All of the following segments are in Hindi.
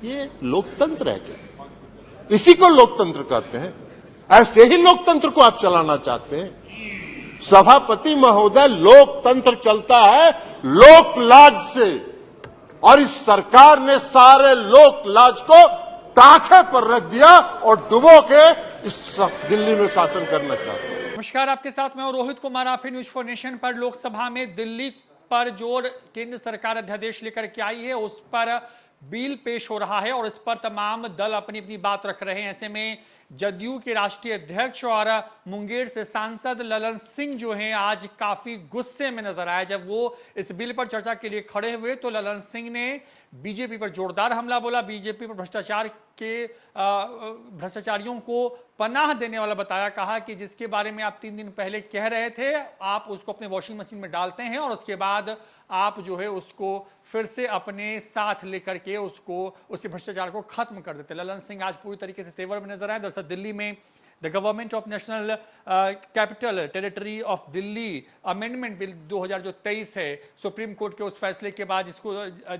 ये लोकतंत्र है क्या? इसी को लोकतंत्र कहते हैं। ऐसे ही लोकतंत्र को आप चलाना चाहते हैं? सभापति महोदय, लोकतंत्र चलता है लोक लाज से, और इस सरकार ने सारे लोक लाज को ताखे पर रख दिया और डुबो के इस दिल्ली में शासन करना चाहते हैं। नमस्कार, आपके साथ मैं रोहित कुमार। आप न्यूज फॉर नेशन पर लोकसभा में दिल्ली पर जो केंद्र सरकार अध्यादेश लेकर के आई है उस पर बिल पेश हो रहा है और इस पर तमाम दल अपनी अपनी बात रख रहे हैं। ऐसे में जदयू के राष्ट्रीय अध्यक्ष और मुंगेर से सांसद ललन सिंह जो हैं आज काफी गुस्से में नजर आए। जब वो इस बिल पर चर्चा के लिए खड़े हुए तो ललन सिंह ने बीजेपी पर जोरदार हमला बोला, बीजेपी पर भ्रष्टाचारियों को पनाह देने वाला बताया। कहा कि जिसके बारे में आप 3 दिन पहले कह रहे थे आप उसको अपने वॉशिंग मशीन में डालते हैं और उसके बाद आप जो है उसको फिर से अपने साथ लेकर के उसके भ्रष्टाचार को खत्म कर देते। ललन सिंह आज पूरी तरीके से तेवर में नजर आए। दरअसल दिल्ली में the government of national capital territory of Delhi amendment bill 2023 है, सुप्रीम कोर्ट के उस फैसले के बाद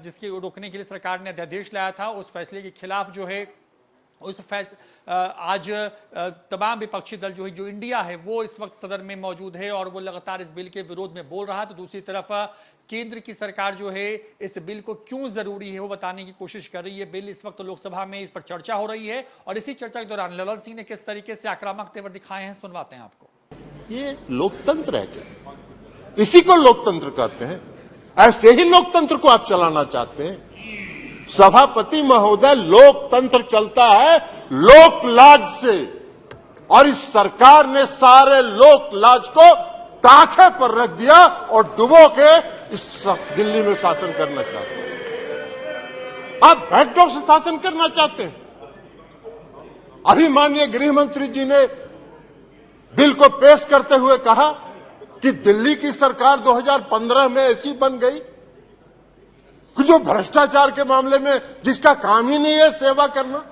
जिसके रोकने के लिए सरकार ने अध्यादेश लाया था, उस फैसले के खिलाफ जो है आज तमाम विपक्षी दल जो इंडिया है वो इस वक्त सदन में मौजूद है और वो लगातार इस बिल के विरोध में बोल रहा है। तो दूसरी तरफ केंद्र की सरकार जो है इस बिल को क्यों जरूरी है वो बताने की कोशिश कर रही है। बिल इस वक्त लोकसभा में इस पर चर्चा हो रही है और इसी चर्चा के दौरान ललन सिंह ने किस तरीके से आक्रामक तेवर दिखाए हैं सुनवाते हैं आपको। ये लोकतंत्र है क्या? इसी को लोकतंत्र कहते हैं। ऐसे ही लोकतंत्र को आप चलाना चाहते हैं? सभापति महोदय, लोकतंत्र चलता है लोक लाज से, और इस सरकार ने सारे लोक लाज को ताखे पर रख दिया और डुबो के इस दिल्ली में शासन करना चाहते हैं। आप बैकडोर से शासन करना चाहते हैं। अभी माननीय गृह मंत्री जी ने बिल को पेश करते हुए कहा कि दिल्ली की सरकार 2015 में ऐसी बन गई कि जो भ्रष्टाचार के मामले में जिसका काम ही नहीं है सेवा करना।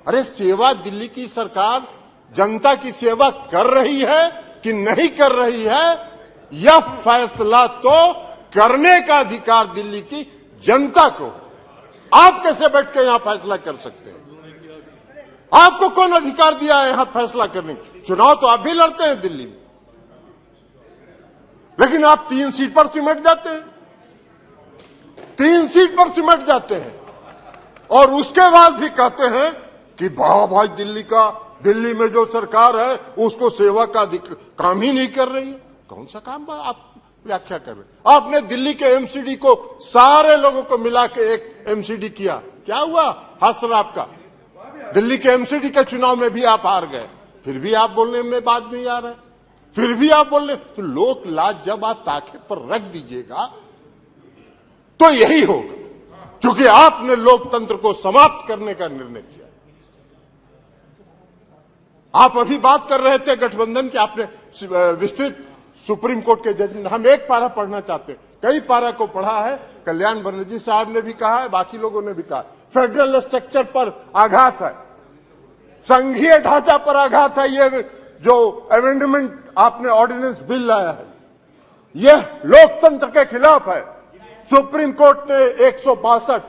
अरे सेवा दिल्ली की सरकार जनता की सेवा कर रही है कि नहीं कर रही है, यह फैसला तो करने का अधिकार दिल्ली की जनता को। आप कैसे बैठ के यहां फैसला कर सकते हैं? आपको कौन अधिकार दिया है यहां फैसला करने? चुनाव तो आप भी लड़ते हैं दिल्ली में, लेकिन आप 3 सीट पर सिमट जाते हैं। 3 सीट पर सिमट जाते हैं और उसके बाद भी कहते हैं कि भाई दिल्ली में जो सरकार है उसको सेवा का काम ही नहीं कर रही है। कौन सा काम आप व्याख्या कर रहे हैं? आपने दिल्ली के एमसीडी को सारे लोगों को मिला के एक एमसीडी किया, क्या हुआ? हसर आपका दिल्ली के एमसीडी के चुनाव में भी आप हार गए, फिर भी आप बोलने में बात नहीं आ रहा है, फिर भी आप बोल रहे। तो लोक लाज जब आप ताखे पर रख दीजिएगा तो यही होगा, क्योंकि आपने लोकतंत्र को समाप्त करने का निर्णय किया। आप अभी बात कर रहे थे गठबंधन की, आपने विस्तृत सुप्रीम कोर्ट के जजमेंट, हम एक पारा पढ़ना चाहते हैं, कई पारा को पढ़ा है। कल्याण बनर्जी साहब ने भी कहा है, बाकी लोगों ने भी कहा, फेडरल स्ट्रक्चर पर आघात है, संघीय ढांचा पर आघात है। ये जो अमेंडमेंट आपने ऑर्डिनेंस बिल लाया है यह लोकतंत्र के खिलाफ है। सुप्रीम कोर्ट ने 162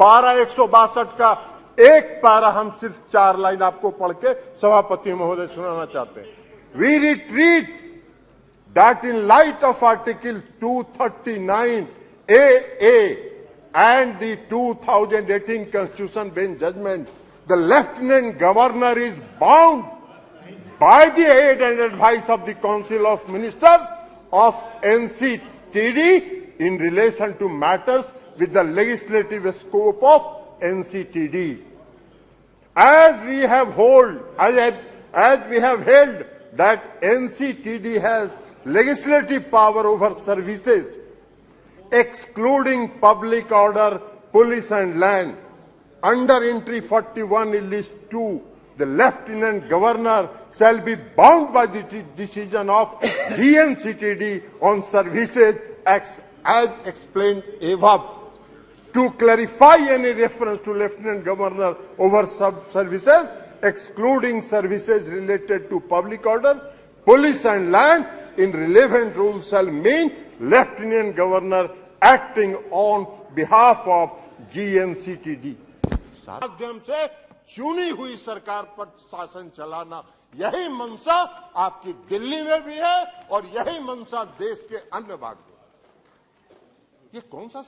पारा 162 का एक पारा, हम सिर्फ 4 लाइन आपको पढ़ के सभापति महोदय सुनाना चाहते हैं। We retreat that in light of article 239 AA and the 2018 Constitution bench judgment, the Lieutenant Governor is bound by the aid and advice of the Council of Ministers of NCTD in relation to matters with the legislative scope of NCTD. As we have held that NCTD has legislative power over services excluding public order, police and land, under entry 41 in list 2, the Lieutenant Governor shall be bound by the decision of GNCTD on services as explained above. To clarify any reference to Lieutenant Governor over sub-services, excluding services related to public order, police and land in relevant rules shall mean Lieutenant Governor acting on behalf of GNCTD. माध्यम से चुनी हुई सरकार पर शासन चलाना, यही मंशा आपकी दिल्ली में भी है और यही मंशा देश के अन्य भाग में। ये कौन सा